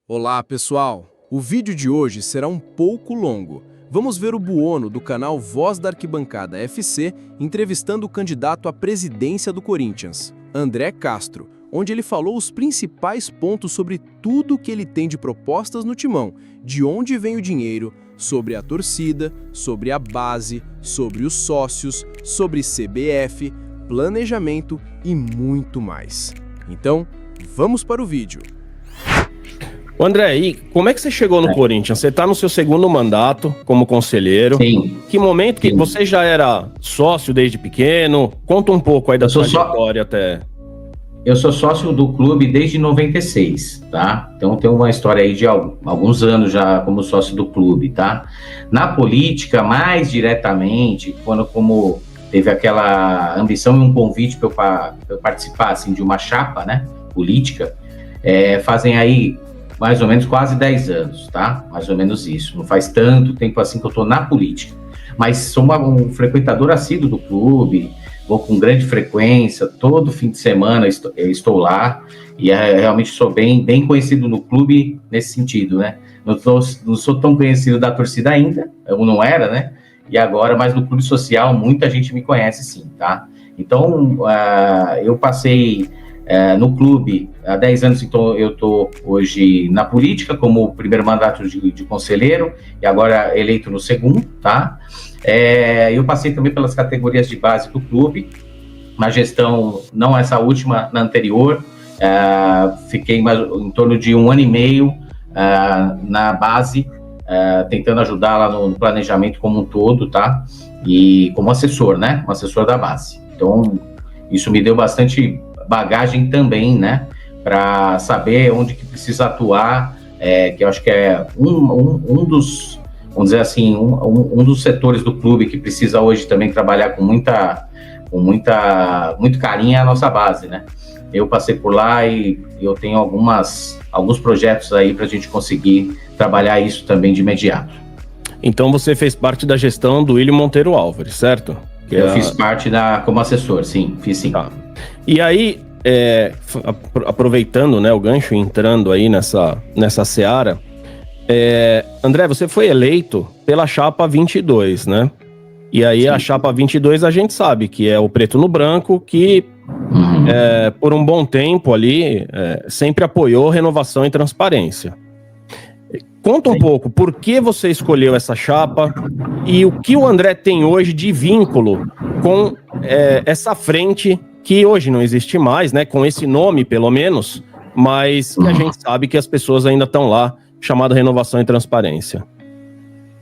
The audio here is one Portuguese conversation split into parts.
Olá, pessoal! O vídeo de hoje será um pouco longo. Vamos ver o Buono do canal Voz da Arquibancada FC entrevistando o candidato à presidência do Corinthians, André Castro, onde ele falou os principais pontos sobre tudo que ele tem de propostas no timão, de onde vem o dinheiro, sobre a torcida, sobre a base, sobre os sócios, sobre CBF, planejamento e muito mais. Então, vamos para o vídeo. André, e como é que você chegou no Corinthians? Você está no seu segundo mandato como conselheiro. Sim. Que momento que você já era sócio desde pequeno? Conta um pouco aí da sua trajetória até. Eu sou sócio do clube desde 96, tá? Então tem uma história aí de alguns anos já como sócio do clube, tá? Na política, mais diretamente, como teve aquela ambição e um convite para eu participar assim, de uma chapa, né, política, fazem aí mais ou menos quase 10 anos, tá? Mais ou menos isso. Não faz tanto tempo assim que eu tô na política. Mas sou um frequentador assíduo do clube, vou com grande frequência, todo fim de semana eu estou lá, e realmente sou bem conhecido no clube nesse sentido, né? Não sou tão conhecido da torcida ainda, eu não era, né? E agora, mas no clube social, muita gente me conhece sim, tá? Então, eu passei no clube há 10 anos, então eu estou hoje na política como primeiro mandato de conselheiro e agora eleito no segundo, tá? Eu passei também pelas categorias de base do clube, na gestão, não essa última, na anterior, fiquei em torno de 1 ano e meio na base, tentando ajudar lá no planejamento como um todo, tá? E como assessor, né? Um assessor da base. Então, isso me deu bastante bagagem também, né, para saber onde que precisa atuar, que eu acho que é um dos, vamos dizer assim, um dos setores do clube que precisa hoje também trabalhar com muito carinho, é a nossa base, né. Eu passei por lá e eu tenho alguns projetos aí para a gente conseguir trabalhar isso também de imediato. Então você fez parte da gestão do William Monteiro Álvares, certo? Eu fiz parte como assessor, sim, fiz sim. Tá. E aí, aproveitando, né, o gancho, entrando aí nessa seara, André, você foi eleito pela chapa 22, né? E aí sim. A chapa 22 a gente sabe que é o preto no branco, que por um bom tempo ali sempre apoiou renovação e transparência. Conta um pouco, por que você escolheu essa chapa e o que o André tem hoje de vínculo com essa frente que hoje não existe mais, né, com esse nome pelo menos, mas que a gente sabe que as pessoas ainda estão lá, chamada Renovação e Transparência.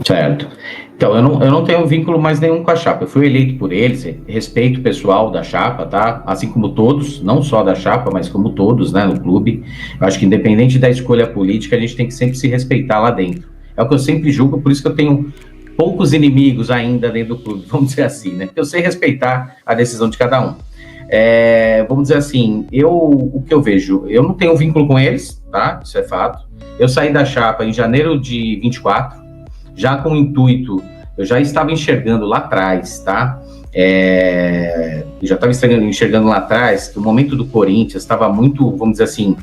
Certo. Então, eu não tenho vínculo mais nenhum com a chapa. Eu fui eleito por eles, respeito o pessoal da chapa, tá? Assim como todos, não só da chapa, mas como todos, né, no clube. Eu acho que independente da escolha política, a gente tem que sempre se respeitar lá dentro. É o que eu sempre julgo, por isso que eu tenho poucos inimigos ainda dentro do clube, vamos dizer assim, né? Porque eu sei respeitar a decisão de cada um. Vamos dizer assim, o que eu vejo, eu não tenho vínculo com eles, tá? Isso é fato. Eu saí da chapa em janeiro de 24, já com o intuito, eu já estava enxergando lá atrás, tá? Eu já estava enxergando lá atrás que o momento do Corinthians estava muito, vamos dizer assim,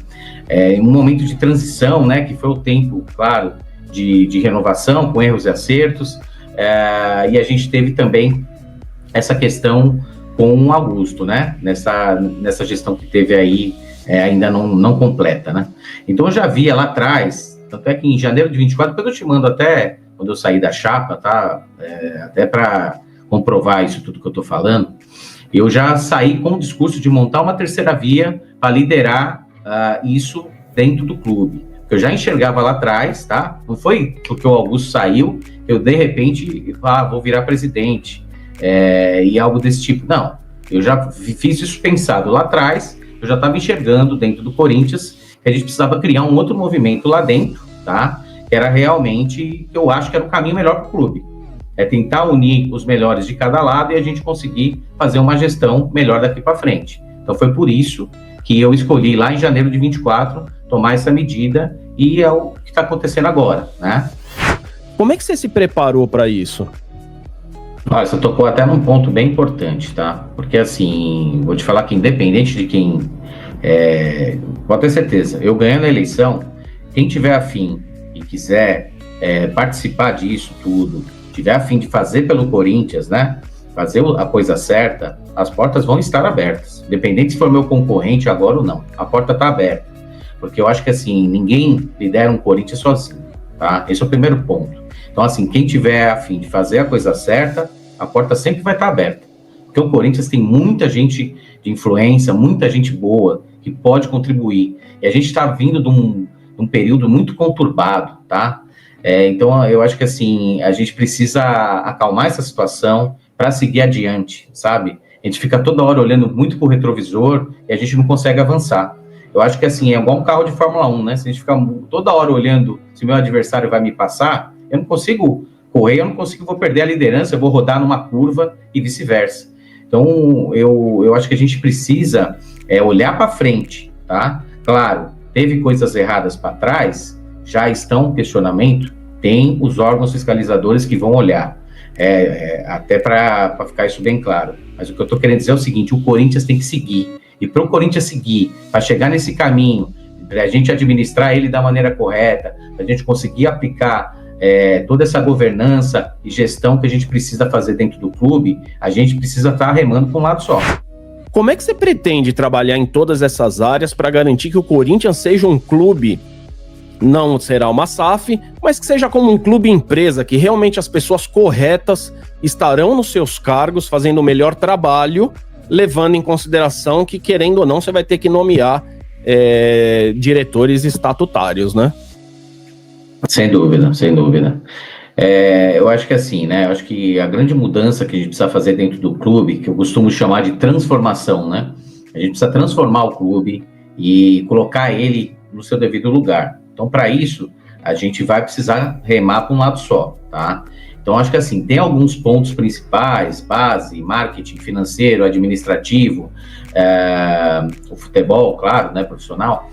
em um momento de transição, né? Que foi o tempo, claro, de renovação, com erros e acertos, e a gente teve também essa questão com o Augusto, né? Nessa gestão que teve aí, ainda não completa, né? Então eu já via lá atrás, tanto é que em janeiro de 24, depois eu te mando até quando eu saí da chapa, tá? Até para comprovar isso tudo que eu tô falando, eu já saí com o discurso de montar uma terceira via para liderar isso dentro do clube. Eu já enxergava lá atrás, tá? Não foi porque o Augusto saiu, eu de repente vou virar presidente. E algo desse tipo. Não, eu já fiz isso pensado lá atrás, eu já estava enxergando dentro do Corinthians que a gente precisava criar um outro movimento lá dentro, tá? Que era realmente, que eu acho que era o caminho melhor para o clube. Tentar unir os melhores de cada lado e a gente conseguir fazer uma gestão melhor daqui para frente. Então foi por isso que eu escolhi lá em janeiro de 24 tomar essa medida e é o que está acontecendo agora, né? Como é que você se preparou para isso? Olha, você tocou até num ponto bem importante, tá? Porque assim, vou te falar que independente de quem... pode ter certeza, eu ganhando a eleição, quem tiver afim e quiser participar disso tudo, tiver afim de fazer pelo Corinthians, né, fazer a coisa certa, as portas vão estar abertas, independente se for meu concorrente agora ou não, a porta está aberta, porque eu acho que assim, ninguém lidera um Corinthians sozinho, tá? Esse é o primeiro ponto. Então assim, quem tiver afim de fazer a coisa certa, a porta sempre vai estar aberta, porque o Corinthians tem muita gente de influência, muita gente boa, que pode contribuir, e a gente está vindo de um período muito conturbado, tá? Então eu acho que assim, a gente precisa acalmar essa situação para seguir adiante, sabe? A gente fica toda hora olhando muito pro retrovisor e a gente não consegue avançar. Eu acho que assim, é igual um carro de Fórmula 1, né? Se a gente ficar toda hora olhando se o meu adversário vai me passar, eu não consigo correr, vou perder a liderança, eu vou rodar numa curva e vice-versa. Então, eu acho que a gente precisa olhar para frente, tá? Claro, teve coisas erradas para trás, já estão em questionamento, tem os órgãos fiscalizadores que vão olhar. Até para ficar isso bem claro. Mas o que eu estou querendo dizer é o seguinte, o Corinthians tem que seguir. E para o Corinthians seguir, para chegar nesse caminho, para a gente administrar ele da maneira correta, para a gente conseguir aplicar toda essa governança e gestão que a gente precisa fazer dentro do clube, a gente precisa estar remando para um lado só. Como é que você pretende trabalhar em todas essas áreas para garantir que o Corinthians seja um clube, não será uma SAF, mas que seja como um clube empresa, que realmente as pessoas corretas estarão nos seus cargos fazendo o melhor trabalho, levando em consideração que, querendo ou não, você vai ter que nomear diretores estatutários, né? Sem dúvida, sem dúvida. Eu acho que assim, né? Eu acho que a grande mudança que a gente precisa fazer dentro do clube, que eu costumo chamar de transformação, né? A gente precisa transformar o clube e colocar ele no seu devido lugar. Então, para isso, a gente vai precisar remar para um lado só, tá? Então, acho que assim, tem alguns pontos principais, base, marketing, financeiro, administrativo, o futebol, claro, né, profissional.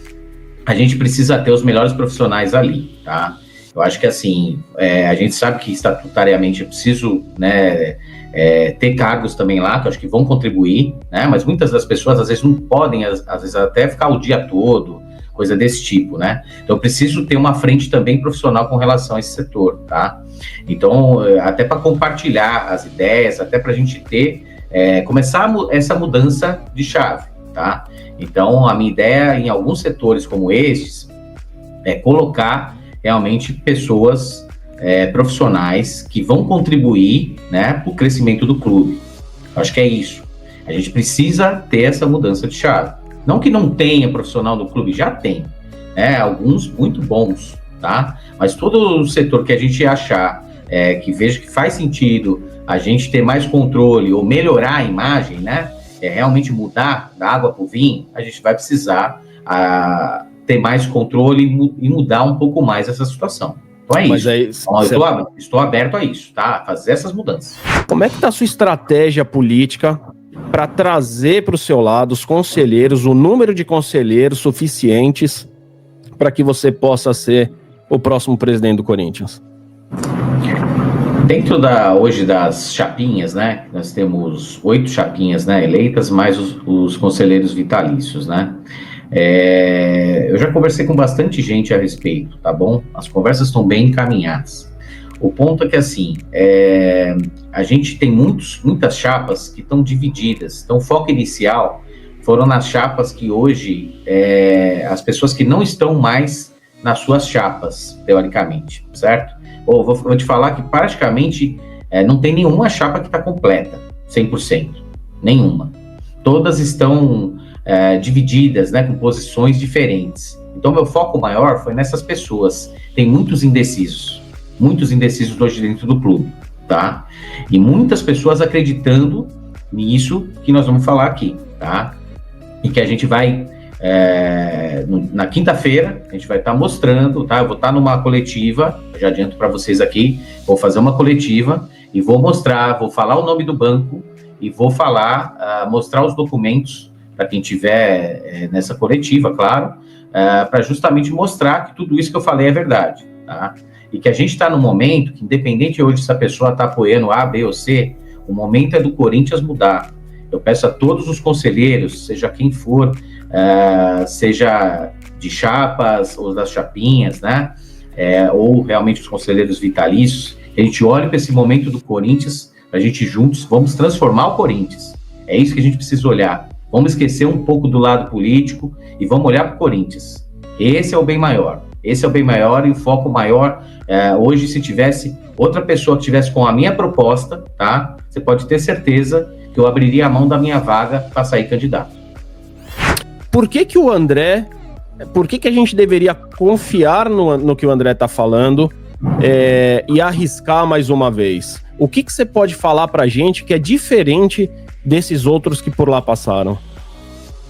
A gente precisa ter os melhores profissionais ali, tá? Eu acho que assim, a gente sabe que estatutariamente é preciso, né, ter cargos também lá, que eu acho que vão contribuir, né? Mas muitas das pessoas, às vezes, não podem, às vezes, até ficar o dia todo, coisa desse tipo, né? Então, eu preciso ter uma frente também profissional com relação a esse setor, tá? Então, até para compartilhar as ideias, até para a gente ter, começar essa mudança de chave, tá? Então, a minha ideia em alguns setores como estes é colocar realmente pessoas profissionais que vão contribuir, né, para o crescimento do clube. Eu acho que é isso. A gente precisa ter essa mudança de chave. Não que não tenha profissional no clube, já tem, né? Alguns muito bons, tá? Mas todo o setor que a gente achar, que veja que faz sentido a gente ter mais controle ou melhorar a imagem, né? Realmente mudar da água para o vinho, a gente vai precisar ter mais controle e mudar um pouco mais essa situação. Então isso. Então, estou aberto a isso, tá? Fazer essas mudanças. Como é que está a sua estratégia política para trazer para o seu lado os conselheiros, o número de conselheiros suficientes para que você possa ser o próximo presidente do Corinthians? Dentro hoje das chapinhas, né? Nós temos 8 chapinhas, né, eleitas, mais os conselheiros vitalícios, né? Eu já conversei com bastante gente a respeito, tá bom? As conversas estão bem encaminhadas. O ponto é que, assim, a gente tem muitas chapas que estão divididas. Então, o foco inicial foram nas chapas que hoje, as pessoas que não estão mais nas suas chapas, teoricamente, certo? Vou te falar que praticamente não tem nenhuma chapa que está completa, 100%. Nenhuma. Todas estão divididas, né, com posições diferentes. Então, meu foco maior foi nessas pessoas. Tem muitos indecisos hoje dentro do clube, tá? E muitas pessoas acreditando nisso que nós vamos falar aqui, tá? E que a gente vai, na quinta-feira, a gente vai estar mostrando, tá? Eu vou estar numa coletiva, eu já adianto para vocês aqui, vou fazer uma coletiva e vou mostrar, vou falar o nome do banco e vou falar, mostrar os documentos para quem tiver nessa coletiva, claro, para justamente mostrar que tudo isso que eu falei é verdade, tá? E que a gente está no momento que, independente hoje se a pessoa está apoiando A, B ou C, o momento é do Corinthians mudar. Eu peço a todos os conselheiros, seja quem for, seja de chapas ou das chapinhas, né? Ou realmente os conselheiros vitalícios, a gente olha para esse momento do Corinthians, a gente juntos vamos transformar o Corinthians. É isso que a gente precisa olhar. Vamos esquecer um pouco do lado político e vamos olhar para o Corinthians. Esse é o bem maior. Esse é o bem maior e o foco maior. Hoje, se tivesse outra pessoa que tivesse com a minha proposta, tá? Você pode ter certeza que eu abriria a mão da minha vaga para sair candidato. Por que o André... Por que a gente deveria confiar no que o André está falando e arriscar mais uma vez? O que você pode falar para a gente que é diferente desses outros que por lá passaram?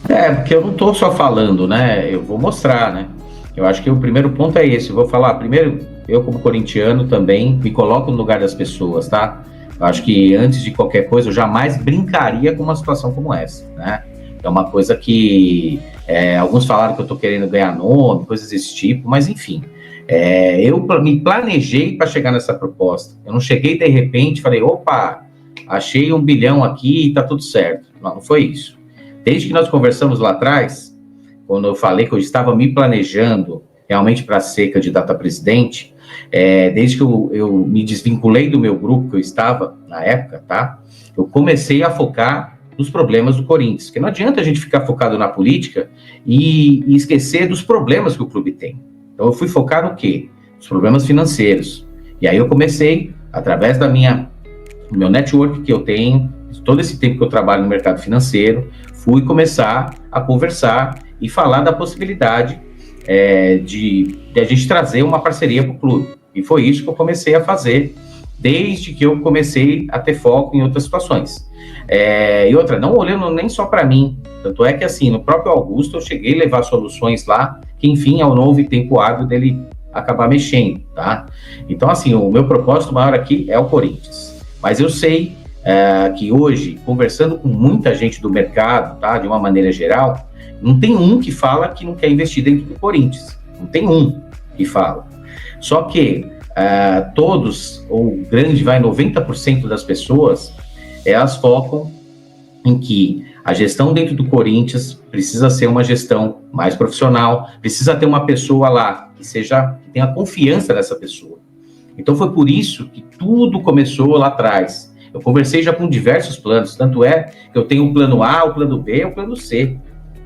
Porque eu não estou só falando, né? Eu vou mostrar, né? Eu acho que o primeiro ponto é esse. Eu vou falar, primeiro, eu como corintiano também me coloco no lugar das pessoas, tá? Eu acho que antes de qualquer coisa, eu jamais brincaria com uma situação como essa, né? É uma coisa que alguns falaram que eu estou querendo ganhar nome, coisas desse tipo, mas enfim, eu me planejei para chegar nessa proposta. Eu não cheguei de repente e falei, opa, achei 1 bilhão aqui e tá tudo certo. Não foi isso. Desde que nós conversamos lá atrás, quando eu falei que eu estava me planejando realmente para ser candidato a presidente, desde que eu me desvinculei do meu grupo que eu estava na época, tá? Eu comecei a focar dos problemas do Corinthians, porque não adianta a gente ficar focado na política e esquecer dos problemas que o clube tem. Então eu fui focar no quê? Os problemas financeiros. E aí eu comecei, através do meu network que eu tenho, todo esse tempo que eu trabalho no mercado financeiro, fui começar a conversar e falar da possibilidade de a gente trazer uma parceria para o clube. E foi isso que eu comecei a fazer, desde que eu comecei a ter foco em outras situações. E outra, não olhando nem só para mim, tanto é que assim, no próprio Augusto eu cheguei a levar soluções lá, que enfim é o novo tempo hábil dele acabar mexendo, tá? Então assim, o meu propósito maior aqui é o Corinthians, mas eu sei que hoje, conversando com muita gente do mercado, tá, de uma maneira geral, não tem um que fala que não quer investir dentro do Corinthians, não tem um que fala, só que todos, ou grande, 90% das pessoas, elas focam em que a gestão dentro do Corinthians precisa ser uma gestão mais profissional, precisa ter uma pessoa lá que tenha confiança dessa pessoa. Então foi por isso que tudo começou lá atrás. Eu conversei já com diversos planos, tanto é que eu tenho o plano A, o plano B e o plano C.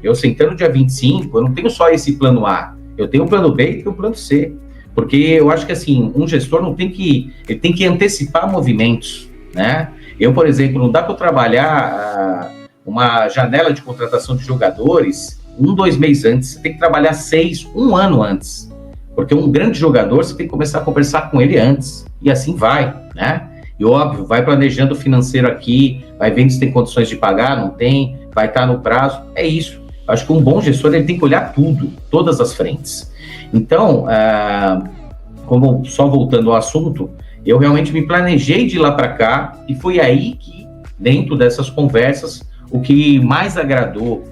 Eu sentando dia 25, eu não tenho só esse plano A, eu tenho o plano B e tenho o plano C. Porque eu acho que assim, um gestor ele tem que antecipar movimentos, né? Eu, por exemplo, não dá para eu trabalhar uma janela de contratação de jogadores 2 meses antes, você tem que trabalhar 6, 1 ano antes. Porque um grande jogador, você tem que começar a conversar com ele antes, e assim vai, né? E óbvio, vai planejando o financeiro aqui, vai vendo se tem condições de pagar, não tem, vai estar no prazo, é isso. Acho que um bom gestor, ele tem que olhar tudo, todas as frentes. Então, como só voltando ao assunto, eu realmente me planejei de lá para cá e foi aí que, dentro dessas conversas, o que mais agradou,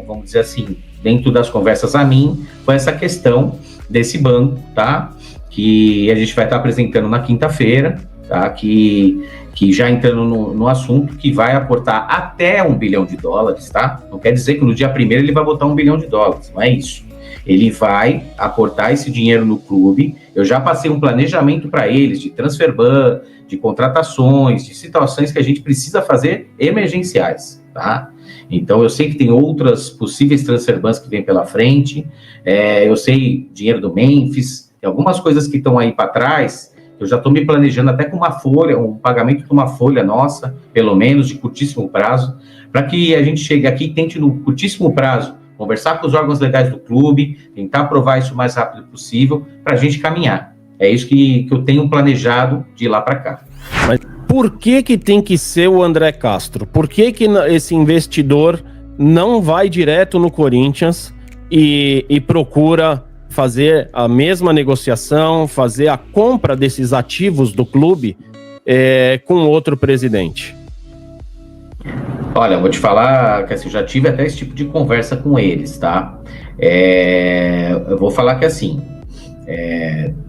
vamos dizer assim, dentro das conversas a mim, foi essa questão desse banco, tá? Que a gente vai estar apresentando na quinta-feira, tá? Que já entrando no assunto, que vai aportar até $1 bilhão, tá? Não quer dizer que no dia 1º ele vai botar $1 bilhão, não é isso. Ele vai aportar esse dinheiro no clube. Eu já passei um planejamento para eles de transfer ban, de contratações, de situações que a gente precisa fazer emergenciais, tá? Então eu sei que tem outras possíveis transfer bans que vem pela frente, eu sei dinheiro do Memphis, tem algumas coisas que estão aí para trás, eu já estou me planejando até com uma folha, um pagamento com uma folha nossa, pelo menos de curtíssimo prazo, para que a gente chegue aqui e tente no curtíssimo prazo conversar com os órgãos legais do clube, tentar aprovar isso o mais rápido possível para a gente caminhar. É isso que eu tenho planejado de lá para cá. Mas por que tem que ser o André Castro? Por que esse investidor não vai direto no Corinthians e procura fazer a mesma negociação, fazer a compra desses ativos do clube com outro presidente? Olha, eu vou te falar que assim, eu já tive até esse tipo de conversa com eles, tá? Eu vou falar que assim,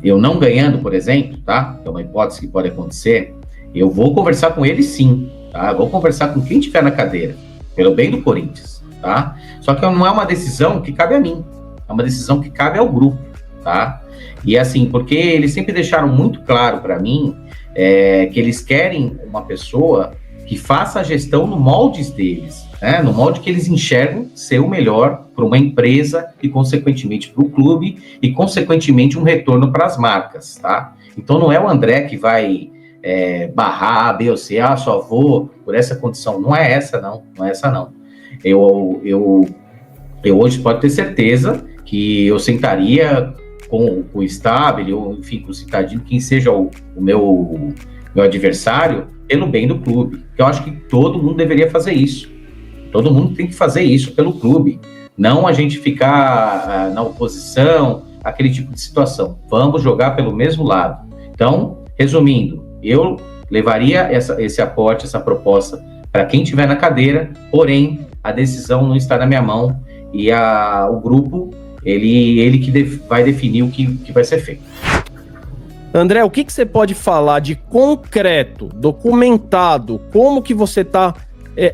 eu não ganhando, por exemplo, tá? É uma hipótese que pode acontecer, eu vou conversar com eles sim, tá? Eu vou conversar com quem tiver na cadeira, pelo bem do Corinthians, tá? Só que não é uma decisão que cabe a mim, é uma decisão que cabe ao grupo, tá? E assim, porque eles sempre deixaram muito claro para mim que eles querem uma pessoa que faça a gestão no moldes deles, né? No molde que eles enxergam ser o melhor para uma empresa e, consequentemente, para o clube e, consequentemente, um retorno para as marcas, tá? Então, não é o André que vai barrar A, B ou C, só vou por essa condição. Não é essa, não. Não é essa, não. Eu hoje pode ter certeza que eu sentaria com o Stabile, ou enfim, com o Citadino, quem seja o meu adversário, pelo bem do clube. Eu acho que todo mundo deveria fazer isso. Todo mundo tem que fazer isso pelo clube. Não a gente ficar na oposição, aquele tipo de situação. Vamos jogar pelo mesmo lado. Então, resumindo, eu levaria esse aporte, essa proposta para quem estiver na cadeira, porém, a decisão não está na minha mão e o grupo, ele que vai definir o que vai ser feito. André, o que você pode falar de concreto, documentado, como que você está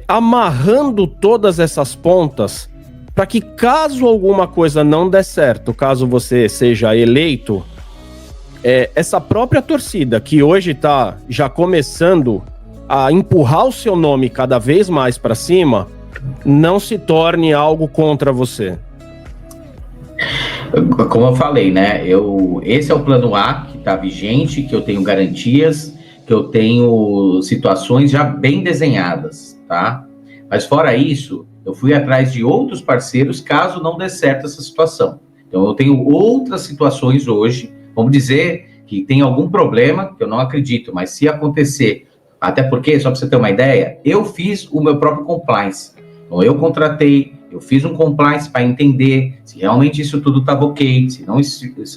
amarrando todas essas pontas para que, caso alguma coisa não der certo, caso você seja eleito, essa própria torcida que hoje está já começando a empurrar o seu nome cada vez mais para cima, não se torne algo contra você? Como eu falei, né? Esse é o plano A que está vigente, que eu tenho garantias, que eu tenho situações já bem desenhadas, tá? Mas fora isso, eu fui atrás de outros parceiros caso não dê certo essa situação. Então eu tenho outras situações hoje, vamos dizer que tem algum problema, que eu não acredito, mas se acontecer, até porque, só para você ter uma ideia, eu fiz o meu próprio compliance. Então eu contratei, eu fiz um compliance para entender se realmente isso tudo estava ok, se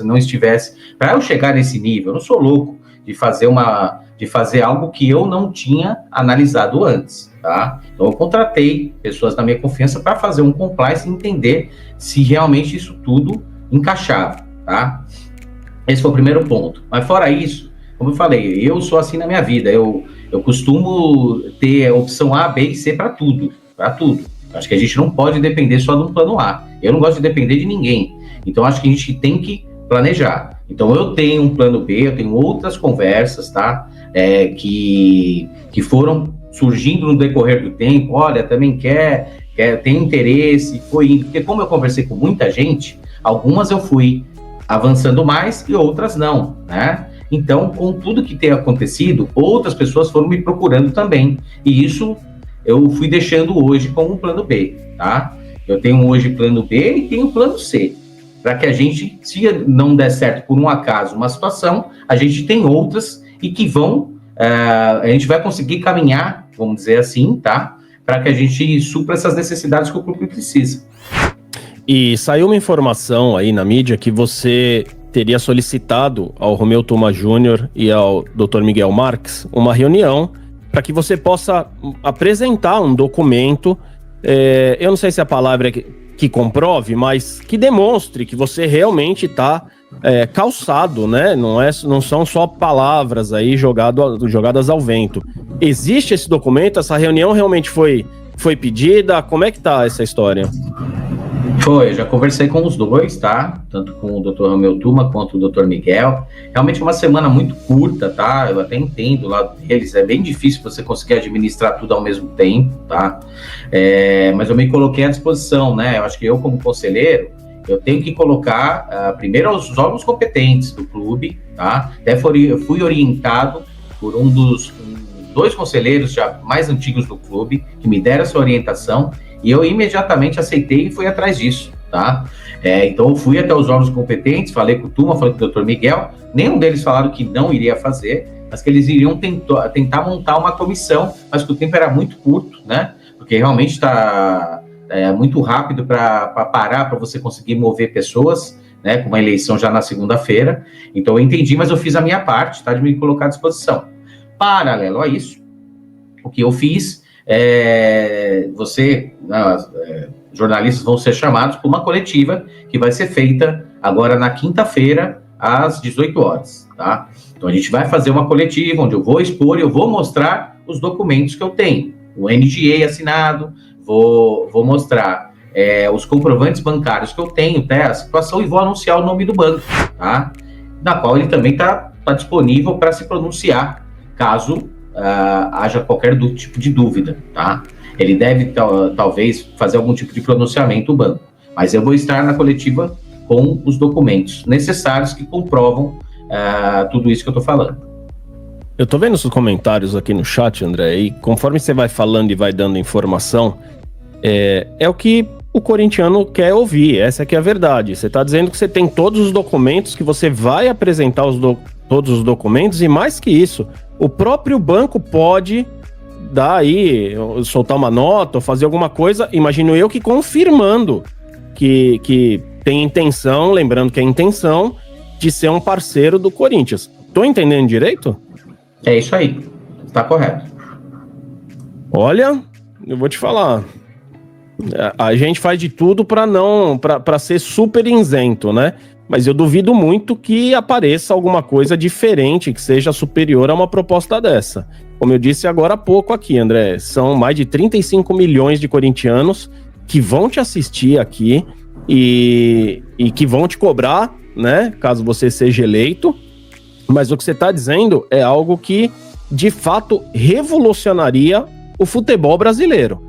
não estivesse. Para eu chegar nesse nível, eu não sou louco de fazer algo que eu não tinha analisado antes, tá? Então eu contratei pessoas da minha confiança para fazer um compliance e entender se realmente isso tudo encaixava, tá? Esse foi o primeiro ponto. Mas fora isso, como eu falei, eu sou assim na minha vida, eu costumo ter a opção A, B e C para tudo. Acho que a gente não pode depender só de um plano A. Eu não gosto de depender de ninguém. Então, acho que a gente tem que planejar. Então, eu tenho um plano B, eu tenho outras conversas, tá? Que foram surgindo no decorrer do tempo. Olha, também tem interesse, foi indo. Porque como eu conversei com muita gente, algumas eu fui avançando mais e outras não, né? Então, com tudo que tem acontecido, outras pessoas foram me procurando também. E isso eu fui deixando hoje como um plano B, tá? Eu tenho hoje plano B e tenho plano C, para que a gente, se não der certo por um acaso uma situação, a gente tem outras e que a gente vai conseguir caminhar, vamos dizer assim, tá? Para que a gente supra essas necessidades que o clube precisa. E saiu uma informação aí na mídia que você teria solicitado ao Romeu Tuma Júnior e ao Dr. Miguel Marques uma reunião para que você possa apresentar um documento, eu não sei se a palavra é que comprove, mas que demonstre que você realmente está calçado, né? Não são só palavras aí jogadas ao vento. Existe esse documento? Essa reunião realmente foi pedida? Como é que tá essa história? Eu já conversei com os dois, tá? Tanto com o Dr. Romeu Tuma quanto o Dr. Miguel. Realmente é uma semana muito curta, tá? Eu até entendo o lado deles, é bem difícil você conseguir administrar tudo ao mesmo tempo, tá? Mas eu me coloquei à disposição, né? Eu acho que eu, como conselheiro, eu tenho que colocar primeiro os órgãos competentes do clube, tá? Até fui orientado por dois conselheiros já mais antigos do clube, que me deram essa orientação, e eu imediatamente aceitei e fui atrás disso, tá? Então eu fui até os órgãos competentes, falei com o Tuma, falei com o Dr. Miguel, nenhum deles falaram que não iria fazer, mas que eles iriam tentar montar uma comissão, mas que o tempo era muito curto, né? Porque realmente está muito rápido para parar, para você conseguir mover pessoas, né? Com uma eleição já na segunda-feira. Então eu entendi, mas eu fiz a minha parte, tá? De me colocar à disposição. Paralelo a isso, o que eu fiz jornalistas vão ser chamados para uma coletiva que vai ser feita agora na quinta-feira, às 18 horas, tá? Então a gente vai fazer uma coletiva onde eu vou expor e eu vou mostrar os documentos que eu tenho. O NDA assinado, vou mostrar os comprovantes bancários que eu tenho, até a situação, e vou anunciar o nome do banco, tá? Na qual ele também está disponível para se pronunciar, caso haja qualquer tipo de dúvida, tá? Ele deve, talvez, fazer algum tipo de pronunciamento, o banco. Mas eu vou estar na coletiva com os documentos necessários que comprovam tudo isso que eu estou falando. Eu tô vendo os comentários aqui no chat, André, e conforme você vai falando e vai dando informação, é o que o corintiano quer ouvir, essa que é a verdade. Você tá dizendo que você tem todos os documentos, que você vai apresentar todos os documentos, e mais que isso, o próprio banco pode dar aí, soltar uma nota ou fazer alguma coisa, imagino eu, que confirmando que tem intenção, lembrando que é intenção de ser um parceiro do Corinthians. Tô entendendo direito? É isso aí, tá correto. Olha, eu vou te falar, a gente faz de tudo para ser super isento, né? Mas eu duvido muito que apareça alguma coisa diferente, que seja superior a uma proposta dessa. Como eu disse agora há pouco aqui, André, são mais de 35 milhões de corintianos que vão te assistir aqui e que vão te cobrar, né? Caso você seja eleito. Mas o que você está dizendo é algo que, de fato, revolucionaria o futebol brasileiro.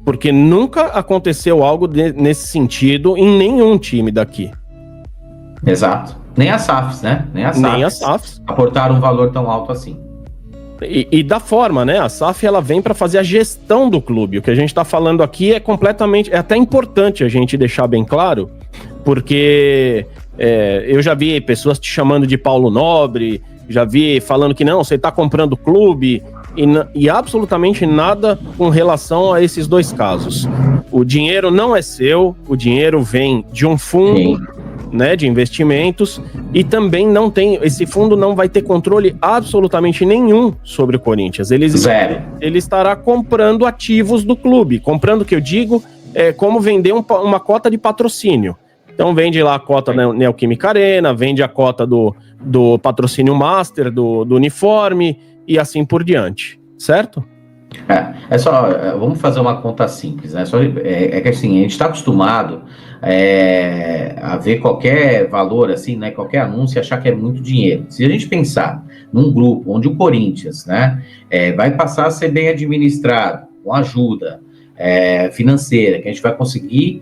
Porque nunca aconteceu algo nesse sentido em nenhum time daqui. Exato. Nem as SAFs, né? Nem as SAFs aportaram um valor tão alto assim. E da forma, né? A SAF, ela vem para fazer a gestão do clube. O que a gente está falando aqui é até importante a gente deixar bem claro, porque eu já vi pessoas te chamando de Paulo Nobre, já vi falando que não, você está comprando o clube, e absolutamente nada com relação a esses dois casos. O dinheiro não é seu, o dinheiro vem de um fundo, né, de investimentos, e também esse fundo não vai ter controle absolutamente nenhum sobre o Corinthians. Ele estará comprando ativos do clube. Comprando, o que eu digo, é como vender uma cota de patrocínio. Então vende lá a cota da Neoquímica Arena, vende a cota do patrocínio master, do uniforme e assim por diante, certo? Vamos fazer uma conta simples, né? Que assim, a gente está acostumado a ver qualquer valor assim, né? Qualquer anúncio e achar que é muito dinheiro. Se a gente pensar num grupo onde o Corinthians, né, vai passar a ser bem administrado, com ajuda financeira, que a gente vai conseguir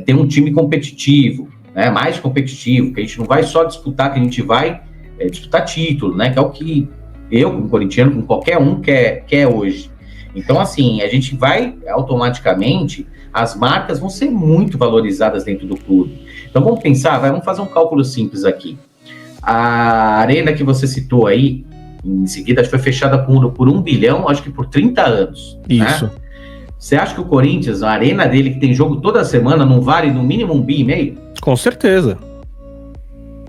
ter um time competitivo, né, mais competitivo, que a gente não vai só disputar, que a gente vai disputar título, né? Que é o que eu, como corintiano, como qualquer um quer hoje. Então, assim, a gente vai automaticamente, as marcas vão ser muito valorizadas dentro do clube. Então, vamos pensar, vamos fazer um cálculo simples aqui. A arena que você citou aí, em seguida, acho que foi fechada por 1 bilhão, acho que por 30 anos. Isso. Né? Você acha que o Corinthians, a arena dele, que tem jogo toda semana, não vale no mínimo 1,5 bilhão? Com certeza.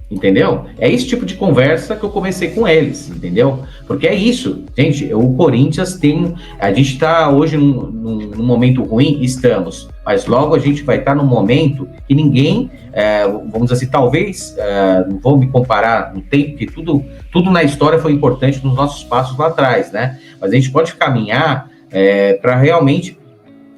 Entendeu? É esse tipo de conversa que eu comecei com eles, entendeu? Porque é isso, gente, o Corinthians a gente está hoje num momento ruim, estamos, mas logo a gente vai estar num momento que ninguém, vamos dizer assim, talvez, não vou me comparar no tempo, porque tudo na história foi importante nos nossos passos lá atrás, né? Mas a gente pode caminhar para realmente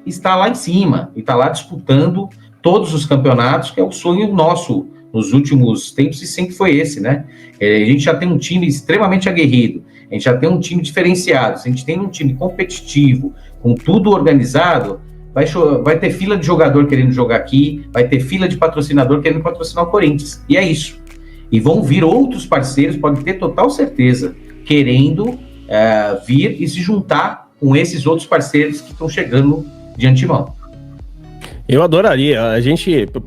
estar lá em cima, e estar lá disputando todos os campeonatos, que é o sonho nosso, nos últimos tempos, e sempre foi esse, né? A gente já tem um time extremamente aguerrido, a gente já tem um time diferenciado, se a gente tem um time competitivo, com tudo organizado, vai ter fila de jogador querendo jogar aqui, vai ter fila de patrocinador querendo patrocinar o Corinthians, e é isso. E vão vir outros parceiros, pode ter total certeza, querendo vir e se juntar com esses outros parceiros que estão chegando de antemão. Eu adoraria,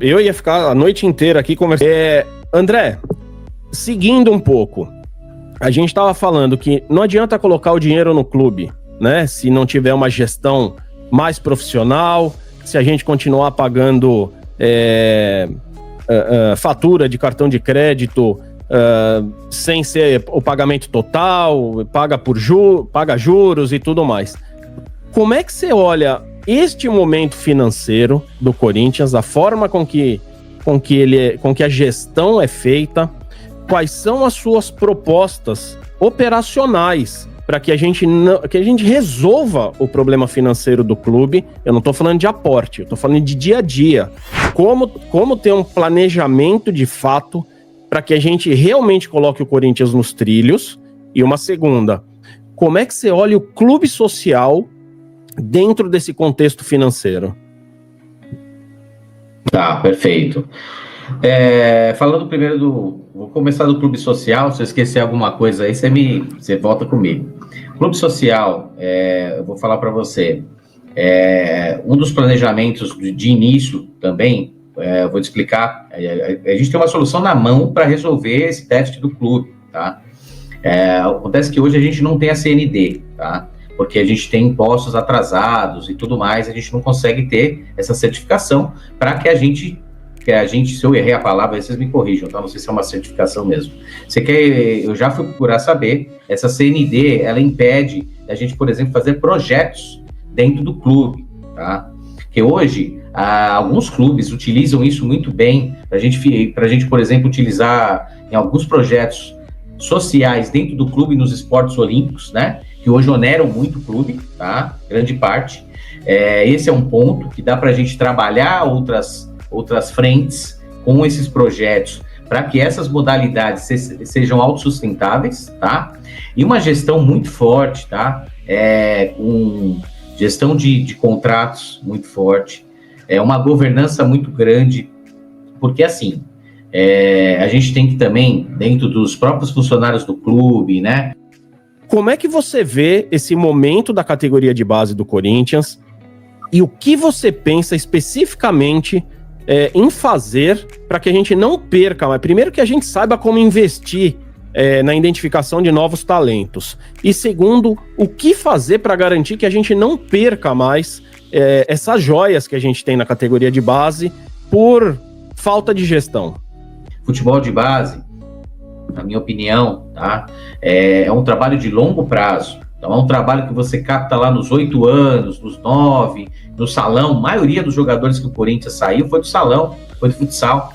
eu ia ficar a noite inteira aqui conversando. André, seguindo um pouco, a gente estava falando que não adianta colocar o dinheiro no clube, né? Se não tiver uma gestão mais profissional, se a gente continuar pagando fatura de cartão de crédito sem ser o pagamento total, paga juros e tudo mais. Como é que você olha este momento financeiro do Corinthians, a forma com que a gestão é feita, quais são as suas propostas operacionais para que a gente resolva o problema financeiro do clube. Eu não estou falando de aporte, eu estou falando de dia a dia. Como ter um planejamento de fato para que a gente realmente coloque o Corinthians nos trilhos. E uma segunda, como é que você olha o clube social dentro desse contexto financeiro? Tá, perfeito. Falando primeiro vou começar do clube social. Se eu esquecer alguma coisa aí, você volta comigo. Clube social, eu vou falar para você, um dos planejamentos de início também, eu vou te explicar, a gente tem uma solução na mão para resolver esse déficit do clube, tá? Acontece que hoje a gente não tem a CND, tá? Porque a gente tem impostos atrasados e tudo mais, a gente não consegue ter essa certificação para que a gente, se eu errei a palavra, vocês me corrijam, tá? Não sei se é uma certificação mesmo. Eu já fui procurar saber, essa CND, ela impede a gente, por exemplo, fazer projetos dentro do clube, tá? Porque hoje, alguns clubes utilizam isso muito bem, para a gente, por exemplo, utilizar em alguns projetos sociais dentro do clube nos esportes olímpicos, né? Que hoje oneram muito o clube, tá? Grande parte. Esse é um ponto que dá para a gente trabalhar outras frentes com esses projetos para que essas modalidades sejam autossustentáveis, tá? E uma gestão muito forte, tá? Com gestão de contratos muito forte, uma governança muito grande, porque assim, a gente tem que também, dentro dos próprios funcionários do clube, né? Como é que você vê esse momento da categoria de base do Corinthians e o que você pensa especificamente em fazer para que a gente não perca, mas primeiro que a gente saiba como investir na identificação de novos talentos, e segundo, o que fazer para garantir que a gente não perca mais essas joias que a gente tem na categoria de base por falta de gestão. Futebol de base, na minha opinião, tá? É um trabalho de longo prazo. Então, é um trabalho que você capta lá nos 8 anos, nos 9, no salão. A maioria dos jogadores que o Corinthians saiu foi do salão, foi do futsal.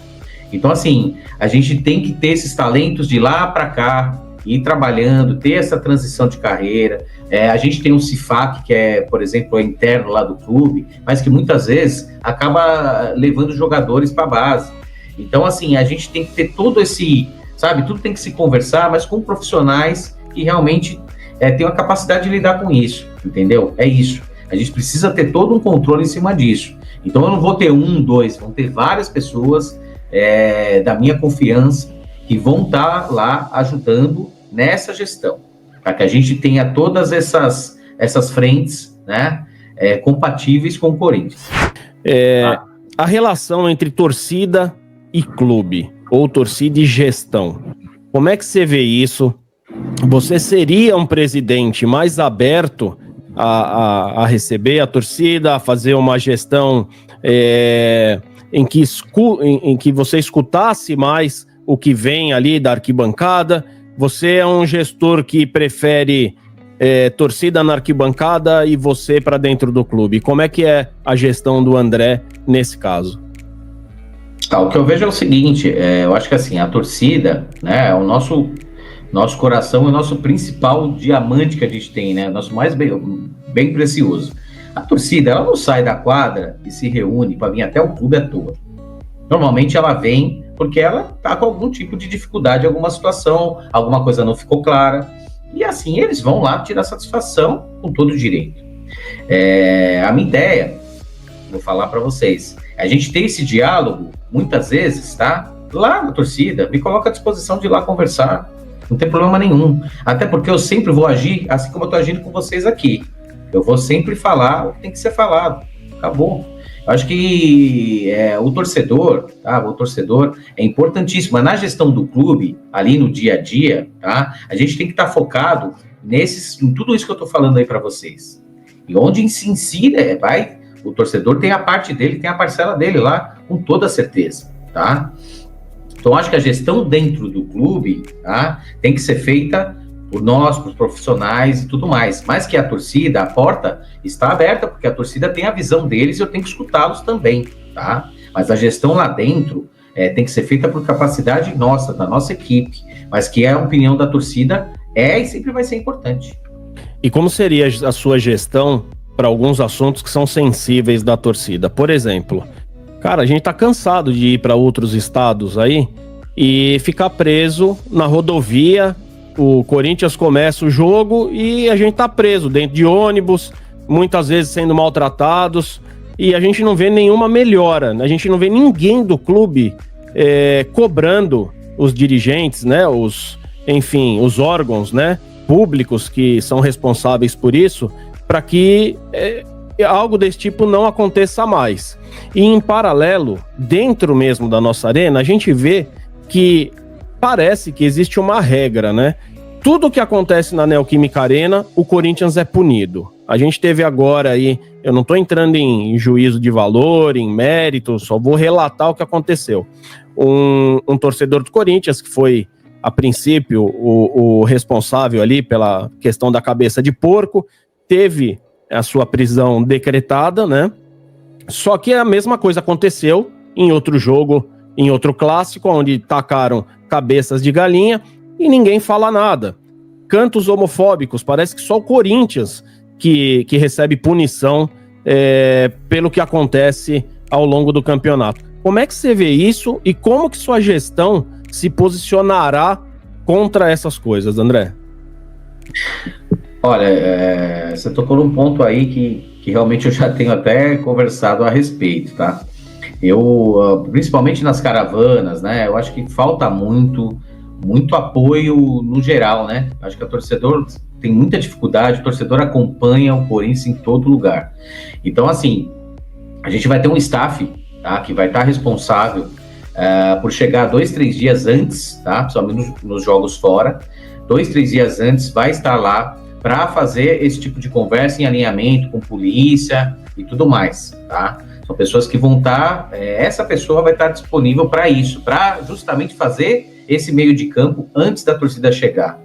Então, assim, a gente tem que ter esses talentos de lá para cá, ir trabalhando, ter essa transição de carreira. A gente tem um CIFAC, que é, por exemplo, interno lá do clube, mas que muitas vezes acaba levando jogadores para a base. Então, assim, a gente tem que ter todo esse, sabe, tudo tem que se conversar, mas com profissionais que realmente tenham a capacidade de lidar com isso, entendeu? É isso. A gente precisa ter todo um controle em cima disso. Então, eu não vou ter 1, 2, vão ter várias pessoas da minha confiança que vão estar lá ajudando nessa gestão, para que a gente tenha todas essas frentes, né, compatíveis com o Corinthians. A relação entre torcida e clube, ou torcida e gestão, como é que você vê isso? Você seria um presidente mais aberto a receber a torcida, a fazer uma gestão em que você escutasse mais o que vem ali da arquibancada? Você é um gestor que prefere torcida na arquibancada e você para dentro do clube. Como é que é a gestão do André nesse caso? O que eu vejo é o seguinte, eu acho que assim, a torcida, né, é o nosso coração, é o nosso principal diamante que a gente tem, né, nosso mais bem precioso. A torcida, ela não sai da quadra e se reúne para vir até o clube à toa. Normalmente ela vem porque ela está com algum tipo de dificuldade, alguma situação, alguma coisa não ficou clara, e assim eles vão lá tirar satisfação com todo o direito. A minha ideia, vou falar para vocês, a gente tem esse diálogo, muitas vezes, tá? Lá na torcida, me coloca à disposição de ir lá conversar, não tem problema nenhum, até porque eu sempre vou agir assim como eu estou agindo com vocês aqui. Eu vou sempre falar o que tem que ser falado. Acabou. Eu acho que o torcedor, tá? O torcedor é importantíssimo. Mas na gestão do clube, ali no dia a dia, tá? A gente tem que estar focado em tudo isso que eu estou falando aí para vocês. E onde se insira, o torcedor tem a parte dele, tem a parcela dele lá, com toda certeza, tá? Então, acho que a gestão dentro do clube, tá? Tem que ser feita por nós, por profissionais e tudo mais. Mas que a torcida, a porta está aberta, porque a torcida tem a visão deles e eu tenho que escutá-los também, tá? Mas a gestão lá dentro tem que ser feita por capacidade nossa, da nossa equipe, mas que a opinião da torcida e sempre vai ser importante. E como seria a sua gestão para alguns assuntos que são sensíveis da torcida? Por exemplo, cara, a gente tá cansado de ir para outros estados aí e ficar preso na rodovia. O Corinthians começa o jogo e a gente tá preso dentro de ônibus, muitas vezes sendo maltratados, e a gente não vê nenhuma melhora, a gente não vê ninguém do clube cobrando os dirigentes, né, os órgãos, né, públicos que são responsáveis por isso, para que algo desse tipo não aconteça mais. E em paralelo, dentro mesmo da nossa arena, a gente vê que parece que existe uma regra, né? Tudo que acontece na Neoquímica Arena, o Corinthians é punido. A gente teve agora aí, eu não estou entrando em juízo de valor, em mérito, só vou relatar o que aconteceu. Um torcedor do Corinthians, que foi, a princípio, o responsável ali pela questão da cabeça de porco, teve a sua prisão decretada, né? Só que a mesma coisa aconteceu em outro jogo, em outro clássico, onde tacaram cabeças de galinha e ninguém fala nada. Cantos homofóbicos, parece que só o Corinthians que recebe punição pelo que acontece ao longo do campeonato. Como é que você vê isso e como que sua gestão se posicionará contra essas coisas, André? Olha, você tocou num ponto aí que realmente eu já tenho até conversado a respeito, tá? Eu, principalmente nas caravanas, né, eu acho que falta muito apoio no geral, né? Acho que o torcedor tem muita dificuldade, o torcedor acompanha o Corinthians em todo lugar. Então, assim, a gente vai ter um staff, tá, que vai estar responsável por chegar 2, 3 dias antes, tá? Principalmente nos jogos fora, 2, 3 dias antes vai estar lá para fazer esse tipo de conversa em alinhamento com polícia e tudo mais, tá? São pessoas que vão estar, essa pessoa vai estar disponível para isso, para justamente fazer esse meio de campo antes da torcida chegar.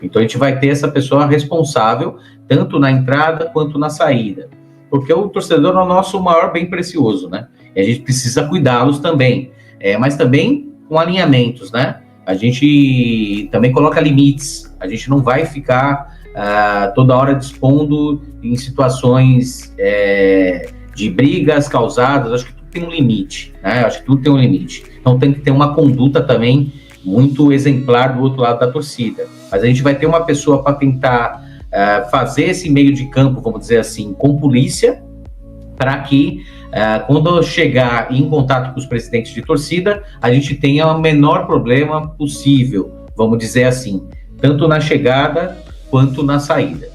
Então a gente vai ter essa pessoa responsável, tanto na entrada quanto na saída. Porque o torcedor é o nosso maior bem precioso, né? E a gente precisa cuidá-los também. Mas também com alinhamentos, né? A gente também coloca limites. A gente não vai ficar toda hora dispondo em situações de brigas causadas. Acho que tudo tem um limite, né? Acho que tudo tem um limite. Então tem que ter uma conduta também muito exemplar do outro lado da torcida. Mas a gente vai ter uma pessoa para tentar fazer esse meio de campo, vamos dizer assim, com polícia, para que quando chegar em contato com os presidentes de torcida, a gente tenha o menor problema possível, vamos dizer assim, tanto na chegada quanto na saída.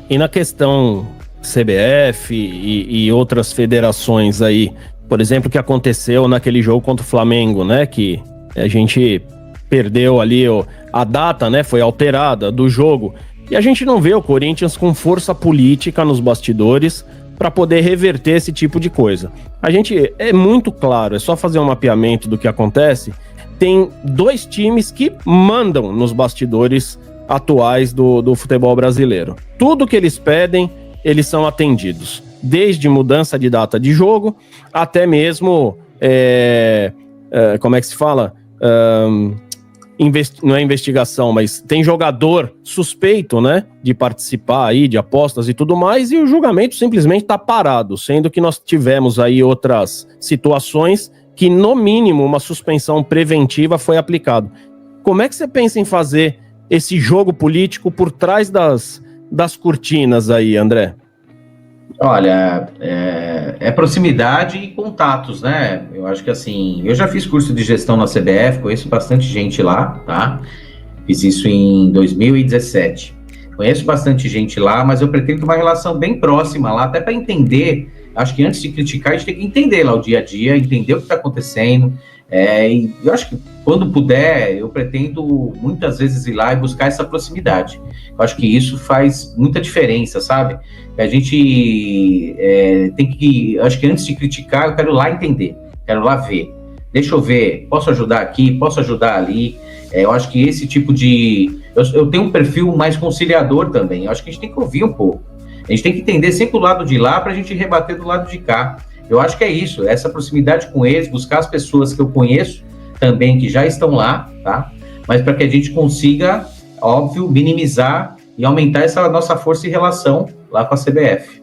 E na questão CBF e outras federações aí, por exemplo, o que aconteceu naquele jogo contra o Flamengo, né, que a gente perdeu ali a data, né, foi alterada do jogo, e a gente não vê o Corinthians com força política nos bastidores para poder reverter esse tipo de coisa. A gente, é muito claro, é só fazer um mapeamento do que acontece, tem 2 times que mandam nos bastidores atuais do futebol brasileiro. Tudo que eles pedem, eles são atendidos, desde mudança de data de jogo, até mesmo, como é que se fala? Não é investigação, mas tem jogador suspeito, né, de participar aí de apostas e tudo mais, e o julgamento simplesmente está parado, sendo que nós tivemos aí outras situações que, no mínimo, uma suspensão preventiva foi aplicada. Como é que você pensa em fazer esse jogo político por trás das cortinas aí, André? Olha, é proximidade e contatos, né? Eu acho que assim, eu já fiz curso de gestão na CBF, conheço bastante gente lá, tá? Fiz isso em 2017. Conheço bastante gente lá, mas eu pretendo ter uma relação bem próxima lá, até para entender. Acho que antes de criticar, a gente tem que entender lá o dia a dia, entender o que está acontecendo. E eu acho que quando puder, eu pretendo muitas vezes ir lá e buscar essa proximidade. Eu acho que isso faz muita diferença, sabe? A gente tem que... Acho que antes de criticar, eu quero lá entender, quero lá ver. Deixa eu ver, posso ajudar aqui, posso ajudar ali. Eu acho que esse tipo de... Eu tenho um perfil mais conciliador também. Eu acho que a gente tem que ouvir um pouco. A gente tem que entender sempre o lado de lá para a gente rebater do lado de cá. Eu acho que é isso, essa proximidade com eles, buscar as pessoas que eu conheço também, que já estão lá, tá? Mas para que a gente consiga, óbvio, minimizar e aumentar essa nossa força e relação lá com a CBF.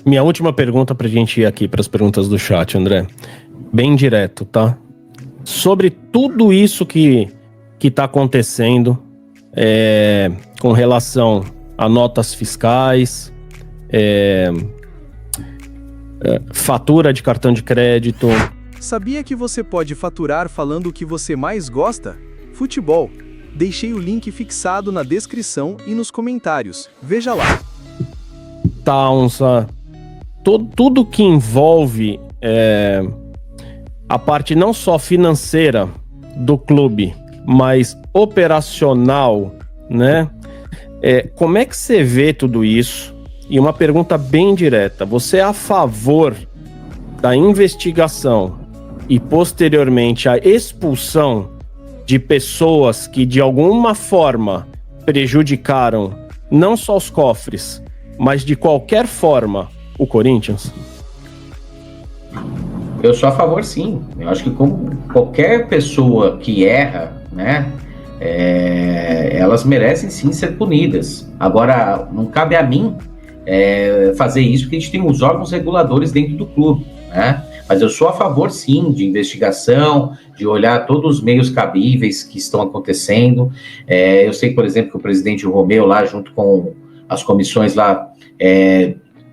Minha última pergunta pra gente ir aqui para as perguntas do chat, André. Bem direto, tá? Sobre tudo isso que tá acontecendo com relação a notas fiscais, fatura de cartão de crédito. Sabia que você pode faturar falando o que você mais gosta? Futebol. Deixei o link fixado na descrição e nos comentários. Veja lá. Taunsa, tudo que envolve a parte não só financeira do clube, mas operacional, né? Como é que você vê tudo isso? E uma pergunta bem direta: você é a favor da investigação e posteriormente a expulsão de pessoas que de alguma forma prejudicaram não só os cofres, mas de qualquer forma o Corinthians? Eu sou a favor, sim. Eu acho que como qualquer pessoa que erra, né, elas merecem sim ser punidas. Agora, não cabe a mim fazer isso, porque a gente tem os órgãos reguladores dentro do clube, né? Mas eu sou a favor, sim, de investigação, de olhar todos os meios cabíveis que estão acontecendo. Eu sei, por exemplo, que o presidente Romeu lá, junto com as comissões lá,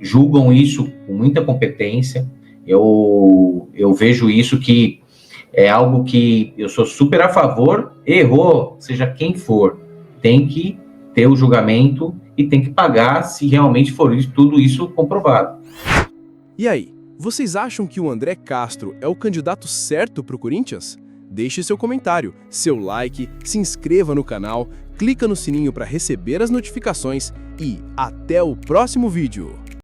julgam isso com muita competência. Eu vejo isso que é algo que eu sou super a favor. Errou, seja quem for, tem que ter o julgamento e tem que pagar se realmente for tudo isso comprovado. E aí, vocês acham que o André Castro é o candidato certo para o Corinthians? Deixe seu comentário, seu like, se inscreva no canal, clica no sininho para receber as notificações e até o próximo vídeo!